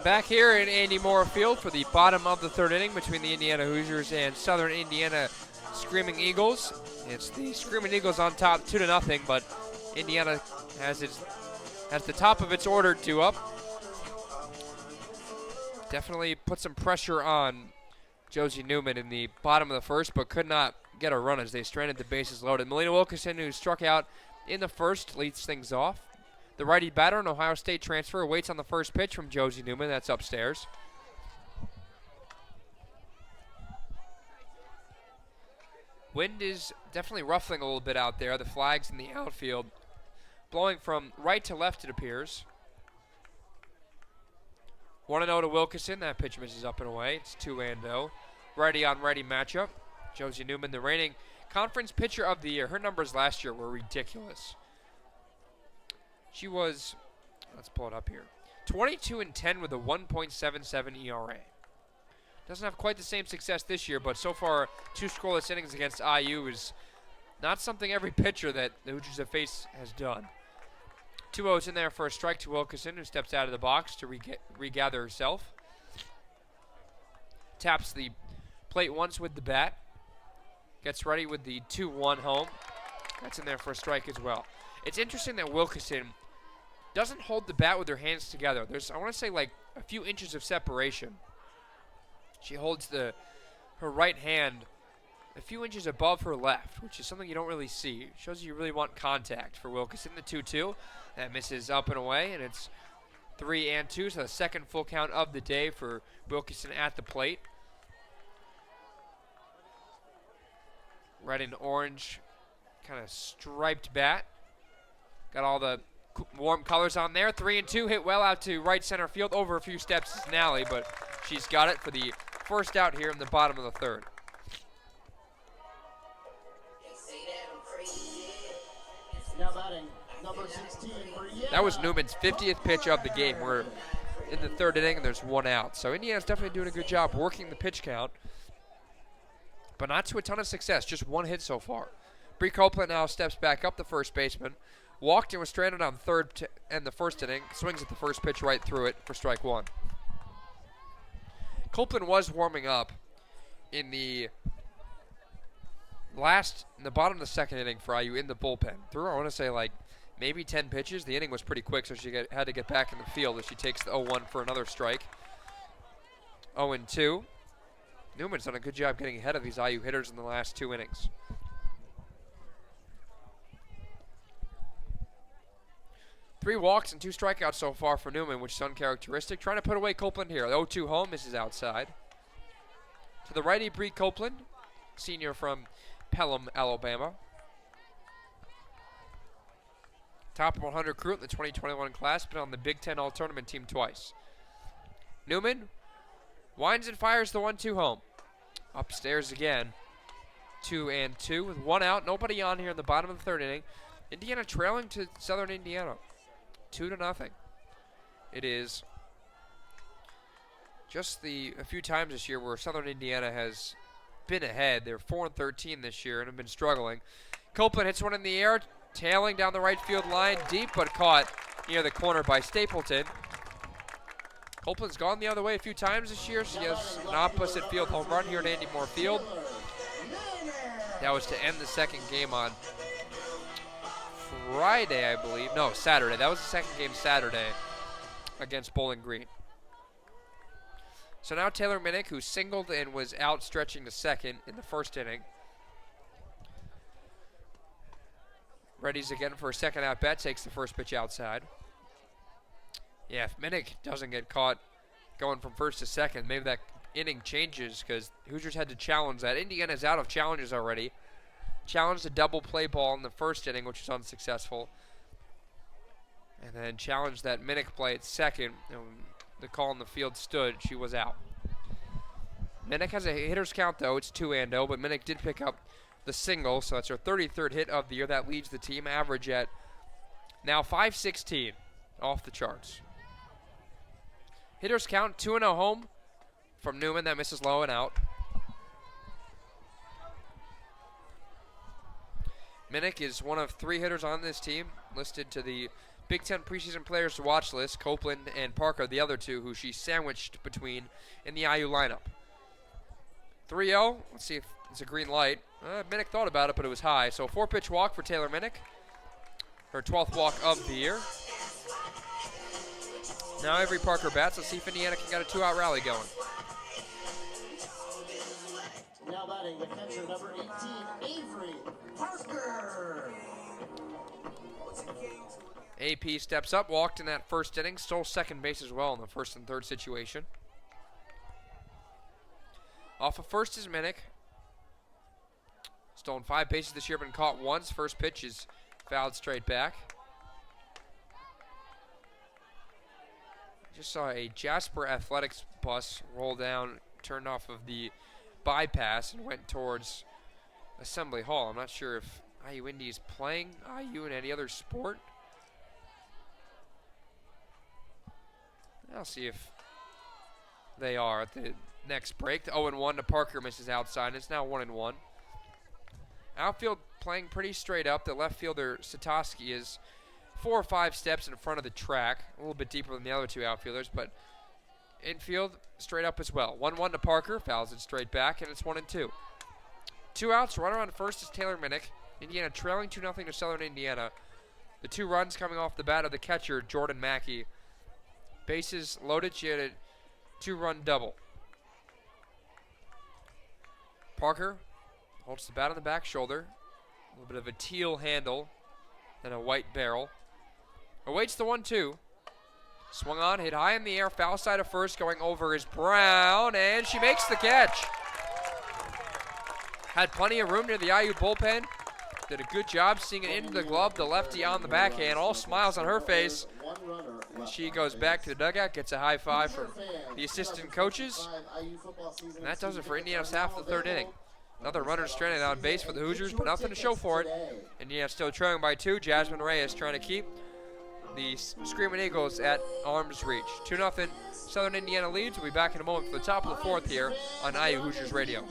Back here in Andy Moore Field for the bottom of the third inning between the Indiana Hoosiers and Southern Indiana Screaming Eagles. It's the Screaming Eagles on top 2-0, but Indiana has the top of its order 2 up. Definitely put some pressure on Josie Newman in the bottom of the first, but could not get a run as they stranded the bases loaded. Melina Wilkinson, who struck out in the first, leads things off. The righty batter, an Ohio State transfer, waits on the first pitch from Josie Newman. That's upstairs. Wind is definitely ruffling a little bit out there. The flags in the outfield blowing from right to left, it appears. 1-0 to Wilkinson. That pitch misses up and away. It's 2-0. Righty on righty matchup. Josie Newman, the reigning conference pitcher of the year. Her numbers last year were ridiculous. She was, let's pull it up here, 22-10 with a 1.77 ERA. Doesn't have quite the same success this year, but so far 2 scoreless innings against IU is not something every pitcher that the Hoosiers have faced has done. 2-0's in there for a strike to Wilkinson, who steps out of the box to regather herself. Taps the plate once with the bat. Gets ready with the 2-1 home. That's in there for a strike as well. It's interesting that Wilkinson doesn't hold the bat with her hands together. There's, I want to say, like a few inches of separation. She holds her right hand a few inches above her left, which is something you don't really see. It shows you really want contact for Wilkinson. The 2-2, that misses up and away, and it's 3-2, so the second full count of the day for Wilkinson at the plate. Red and orange kind of striped bat. Got all the warm colors on there. 3-2, hit well out to right center field. Over a few steps is Nally, but she's got it for the first out here in the bottom of the third. That was Newman's 50th pitch of the game. We're in the third inning and there's 1 out. So Indiana's definitely doing a good job working the pitch count, but not to a ton of success. Just 1 hit so far. Bree Copeland now steps back up, the first baseman. Walked and was stranded on third in the first inning. Swings at the first pitch right through it for strike 1. Copeland was warming up in the bottom of the second inning for IU in the bullpen. Through, I want to say, like maybe 10 pitches. The inning was pretty quick, so she had to get back in the field as she takes the 0-1 for another strike. 0-2. Newman's done a good job getting ahead of these IU hitters in the last 2 innings. 3 walks and 2 strikeouts so far for Newman, which is uncharacteristic. Trying to put away Copeland here. The 0-2 home misses outside. To the righty, Bree Copeland, senior from Pelham, Alabama. Top 100 recruit in the 2021 class, been on the Big Ten All-Tournament team twice. Newman winds and fires the 1-2 home. Upstairs again. 2-2 with 1 out. Nobody on here in the bottom of the third inning. Indiana trailing to Southern Indiana. 2-0. It is just a few times this year where Southern Indiana has been ahead. They're 4-13 this year and have been struggling. Copeland hits one in the air, tailing down the right field line, deep but caught near the corner by Stapleton. Copeland's gone the other way a few times this year. She has an opposite field home run here at Andy Moore Field. That was to end the second game on Friday, I believe. No, Saturday. That was the second game Saturday against Bowling Green. So now Taylor Minnick, who singled and was out stretching to second in the first inning. Readies again for a second at bat, takes the first pitch outside. Yeah, if Minnick doesn't get caught going from first to second, maybe that inning changes because Hoosiers had to challenge that. Indiana's out of challenges already. Challenged a double play ball in the first inning, which was unsuccessful. And then challenged that Minnick play at second. And the call in the field stood. She was out. Minnick has a hitter's count, though. It's 2-0, but Minnick did pick up the single, so that's her 33rd hit of the year. That leads the team average at now .516, off the charts. Hitter's count, 2-0 home from Newman. That misses low and out. Minnick is one of 3 hitters on this team, listed to the Big Ten preseason players to watch list. Copeland and Parker, the other two, who she sandwiched between in the IU lineup. 3-0. Let's see if it's a green light. Minnick thought about it, but it was high. So 4-pitch walk for Taylor Minnick. Her 12th walk of the year. Now Avery Parker bats. Let's see if Indiana can get a 2-out rally going. Now batting the catcher, number 18, Avery Parker. AP steps up, walked in that first inning, stole second base as well in the first and third situation. Off of first is Minnick. Stolen 5 bases this year, been caught once. First pitch is fouled straight back. Just saw a Jasper Athletics bus roll down, turned off of the bypass and went towards Assembly Hall. I'm not sure if IU Indy is playing IU in any other sport. I'll see if they are at the next break. The 0-1 to Parker misses outside. It's now 1-1. Outfield playing pretty straight up. The left fielder, Satoski, is 4 or 5 steps in front of the track. A little bit deeper than the other two outfielders, but infield straight up as well. 1-1 to Parker. Fouls it straight back, and it's 1-2. 2 outs. Runner on first is Taylor Minnick. Indiana trailing 2-0 to Southern Indiana. The 2 runs coming off the bat of the catcher, Jordan Mackey. Bases loaded. She had a 2-run double. Parker holds the bat on the back shoulder. A little bit of a teal handle and a white barrel. Awaits the 1-2. Swung on, hit high in the air, foul side of first, going over is Brown, and she makes the catch. Had plenty of room near the IU bullpen. Did a good job seeing it into the glove, the lefty on the backhand, all smiles on her face. And she goes back to the dugout, gets a high five from the assistant coaches. And that does it for Indiana's half of the third inning. Another runner stranded on base for the Hoosiers, but nothing to show for it. Indiana still trailing by 2. Jasmine Reyes trying to keep the Screaming Eagles at arm's reach. 2-0. Southern Indiana leads. We'll be back in a moment for the top of the 4th here on IU Hoosiers Radio.